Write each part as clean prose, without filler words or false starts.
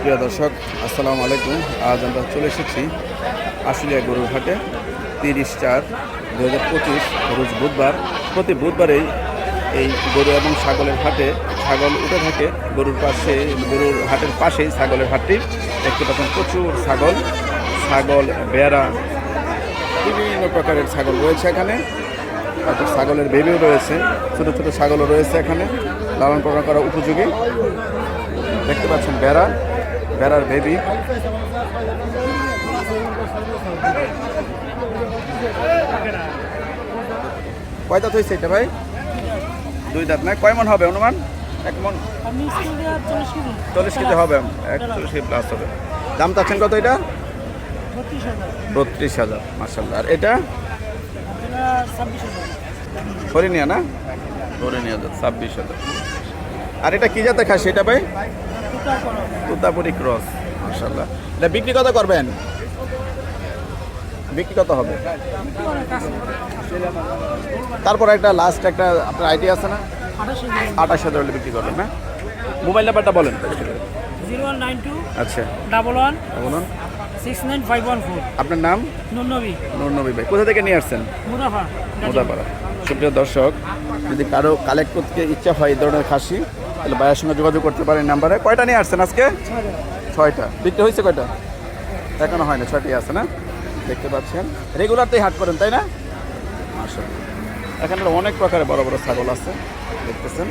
সুপ্রিয় দর্শক, আসসালামু আলাইকুম। আজ আমরা চলে এসেছি আশুলিয়া গরুর হাটে 30/4/2025 রোজ বুধবার। প্রতি বুধবারেই এই গরু এবং ছাগলের হাটে ছাগল উঠে থাকে। গরুর হাটের পাশেই ছাগলের হাটটি দেখতে পাচ্ছেন। প্রচুর ছাগল বেড়া বিভিন্ন প্রকারের ছাগল রয়েছে এখানে। তারপর ছাগলের বেবিও রয়েছে, ছোট ছোট ছাগলও রয়েছে এখানে, লালন পালন করা উপযোগী। দেখতে পাচ্ছেন বেড়ার বেবি। কয় দাঁত হয়েছে এটা ভাই? 2 দাঁত না? কয় মন হবে অনুমান? 1 মন 40 কেজি হবে, 41 কেজি প্লাস হবে। দাম চাচ্ছেন কত এটা? 32,000। মাশাআল্লাহ। আর এটা হরিণিয়া না? হরিণিয়া 26,000। আর এটা কি জাতের খাসি এটা ভাই? তুতাপুরি ক্রস। মাশাআল্লাহ। এটা বিক্রি কত করবেন? বিক্রি কত হবে? তারপর লাস্ট একটা আপনার আইডিয়া আছে না? 28,000 হলে বিক্রি করবেন না? মোবাইল নাম্বারটা বলেন। 0192 আচ্ছা 11 বলুন। 69514। আপনার নাম? নূর নবী ভাই। কোথা থেকে নিয়ে আসছেন? মুদাপাড়া। সুপ্রিয় দর্শক, যদি কারো কালেক্ট করতে ইচ্ছা হয় এই ধরনের খাসি, তাহলে ভাইয়ের সঙ্গে যোগাযোগ করতে পারেন নাম্বারে। কয়টা নিয়ে আসছেন আজকে? 6টা। বিক্রি হয়েছে কয়টা? এখনো হয় না, 6টাই আছে না? দেখতে পাচ্ছেন রেগুলারতেই হাট করেন তাই না? মাশাআল্লাহ। এখানে অনেক প্রকারের বড় বড় ছাগল আছে, দেখতেছেন।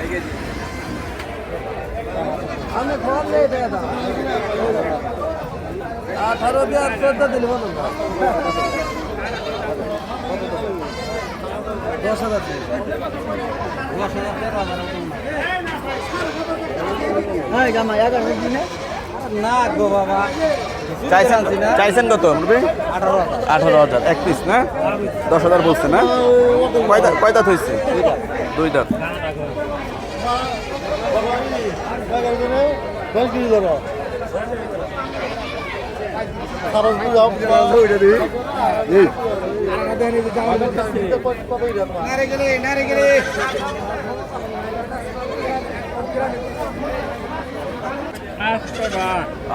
চাইছেন কত? 18,000 এক পিস না? 10,000 বলছে না? কয় দাঁত হয়েছে? 2 দাঁত।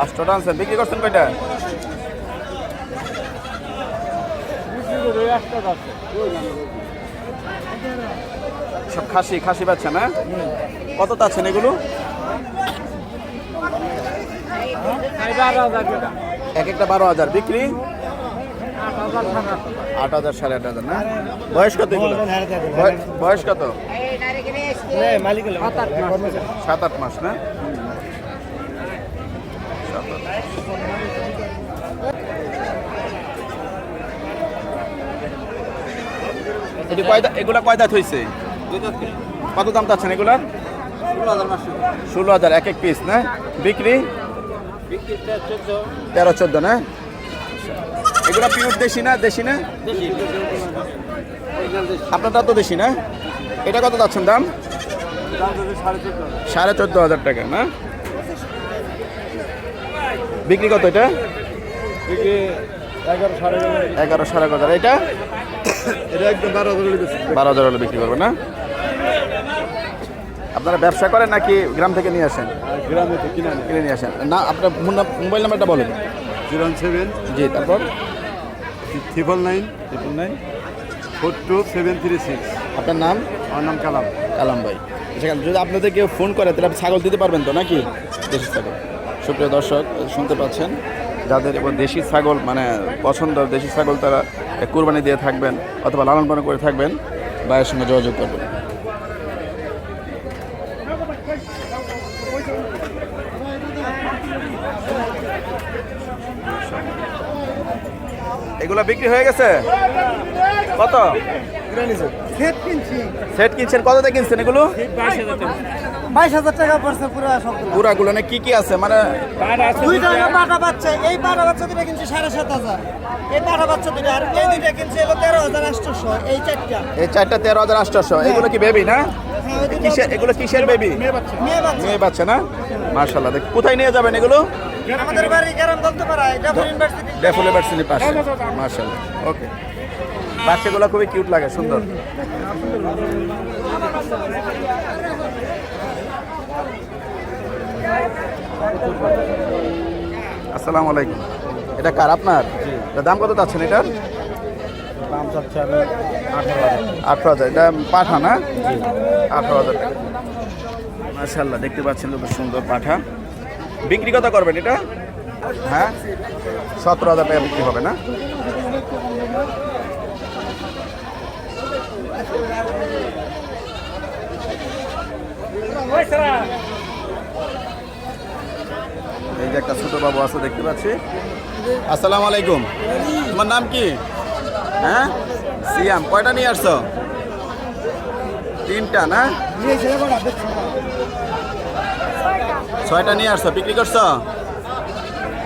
আটটা আনছেন। বিক্রি করছেন কয়টা? সব খাসি পাচ্ছেন না? কত চাচ্ছেন এগুলো? এক একটা 12,000। বিক্রি 8,000 8,500 না? বয়স কত এগুলো? বয়স কত? 7-8 মাস না? এগুলা কয় দাঁত হয়েছে? কত দাম চাচ্ছেন এগুলার? 16,000 এক পিস না? বিক্রি 13-14 না? এগুলা পিওর দেশি না? আপনারটা তো দেশি না? এটা কত যাচ্ছেন দাম? 14,500 টাকা না? বিক্রি কত এটা? 11,500 এটা একদম 12,000 হলে বিক্রি করবে না? আপনারা ব্যবসা করেন নাকি গ্রাম থেকে নিয়ে আসেন? গ্রাম থেকে কিনে নিয়ে আসেন না? আপনার মোবাইল নাম্বারটা বলেন। 07 জি, তারপর 999 42736। আপনার নাম? আমার নাম কালাম ভাই। সেখানে যদি আপনাদের কেউ ফোন করে তাহলে আপনি ছাগল দিতে পারবেন তো নাকি? দেশি ছাগল। সুপ্রিয় দর্শক, শুনতে পাচ্ছেন, যাদের এবার দেশি ছাগল মানে পছন্দ, দেশি ছাগল তারা কুরবানি দিয়ে থাকবেন অথবা লালন পালন করে থাকবেন, ভাইয়ের সঙ্গে যোগাযোগ করবেন। এগুলো বিক্রি হয়ে গেছে? কত সেট কিনছেন? কততে কিনছেন এগুলো? 22,000 টাকা পড়ছে পুরাগুলো না? কি আছে মানে? দুইটা পাটা বাচ্চা, এই পাটা বাচ্চা দুটো কিনছে 7,500, এই পাটা বাচ্চা দুটো, আর এই দুইটা কিনছে 13,800। এই চারটা 13,800। এগুলো কি বেবি না? এগুলো কিসের বেবি? মেয়ে বাচ্চা না? মাশাআল্লাহ। কোথায় নিয়ে যাবেন এগুলো? আমাদের বাড়ি গ্রাম বলতেপাড়া, ডেফুল ইউনিভার্সিটির পাশে। মাশাআল্লাহ। ওকে। বাচ্চাগুলো খুবই কিউট লাগে, সুন্দর। Thank you. আসসালামু আলাইকুম। এটা কার আপনার? এটা দাম কত চাচ্ছেন এটার? দাম চাচ্ছে আমি 18,000। 18,000। এটা পাঠা না? 18,000 টাকা। মাশাআল্লাহ, দেখতে পাচ্ছেন কত সুন্দর পাঠা। বিক্রি কত করবেন এটা? হ্যাঁ, 17,000 টাকা বিক্রি হবে না? এই যে একটা ছোট বাবু আছে দেখতে পাচ্ছি। আসসালামু আলাইকুম। তোমার নাম কি? হ্যাঁ, সিয়াম। কয়টা নিয়ে আসছো? 3টা না? 6টা নিয়ে আসছো, বিক্রি করছো?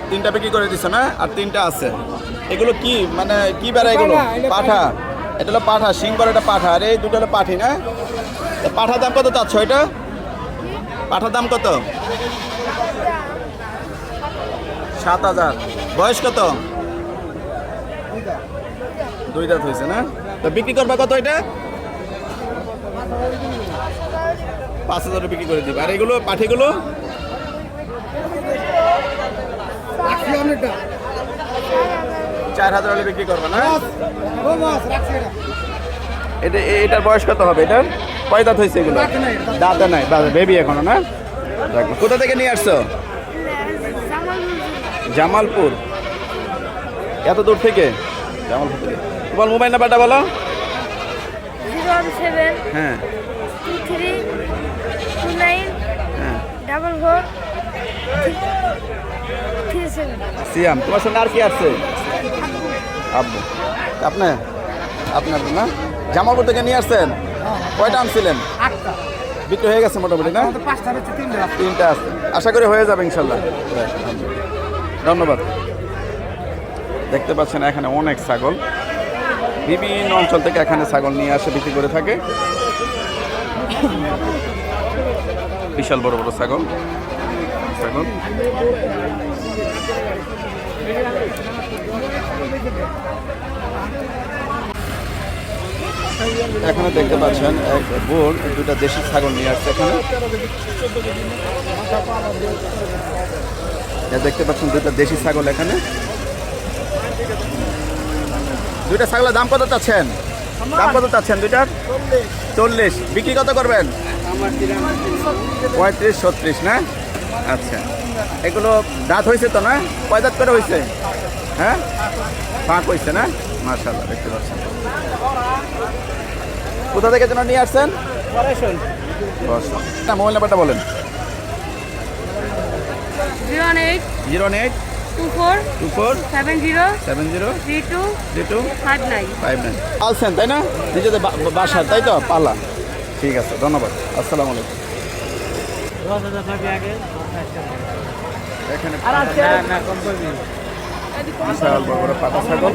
3টা বিক্রি করে দিছো না? আর 3টা আছে। এগুলো কি মানে কি বেড়া এগুলো? পাঠা। এটা হলো পাঠা, সিংকর এটা পাঠা। আর এই দুটো হলো পাঠি না? তা পাঠার দাম কত চাচ্ছ এটা? পাঠার দাম কত? 7,000। বয়স কত? 2 দাঁত হয়েছে না? তো বিক্রি করবা কত এটা? 5,000 বিক্রি করে দিবে। আর এগুলো পাঠিগুলো? 4,000 হলে বিক্রি করবে না? এটার বয়স কত হবে এটার? কয় দাঁত হয়েছে এগুলো? দাঁতে নাই, বেবি এখনো না? দেখো, কোথা থেকে নিয়ে আসছো? জামালপুর। এত দূর থেকে? জামালপুর থেকে। তোমার মোবাইল নাম্বারটা বলো। 017 হ্যাঁ 23 29 হ্যাঁ। 44 37। সিয়াম, তোমার সঙ্গে আর কি আছে? আব্বু। আপনার আপনার না? জামালপুর থেকে নিয়ে আসছেন? কয়টা আনছিলেন? 8টা। বিক্রি হয়ে গেছে মোটামুটি না? 5টা হচ্ছে 3টা। 3টা আছে, আশা করি হয়ে যাবে ইনশাল্লাহ। ধন্যবাদ। দেখতে পাচ্ছেন এখানে অনেক ছাগল, বিভিন্ন অঞ্চল থেকে এখানে ছাগল নিয়ে আসে, বিক্রি করে থাকে। বিশাল বড় বড় ছাগল ছাগল। এখানে দেখতে পাচ্ছেন এক বোন 2টা দেশি ছাগল নিয়ে আসছে এখানে। দেখতে পাচ্ছেন 2টা দেশি ছাগল এখানে। 2টা ছাগলের দাম কত চাচ্ছেন? দাম কত চাচ্ছেন 2টার? 40। বিক্রি কত করবেন? 35-36 না? আচ্ছা, এগুলো দাঁত হয়েছে তো না? কয় দাঁত করে হয়েছে? হ্যাঁ, ফাঁক হয়েছে না? মাশাআল্লাহ, দেখতে পাচ্ছেন। কোথা থেকে যেন নিয়ে আসছেন? না, মোবাইল নাম্বারটা বলেন। 08 08 24 24 70 70 32 32 59। 59। পালছেন তাই না? নিজেদের বাসার তাই তো পালা? ঠিক আছে, ধন্যবাদ। আসসালামু আলাইকুম। এখানে বিশাল বড় বড় পাতা ছাগল।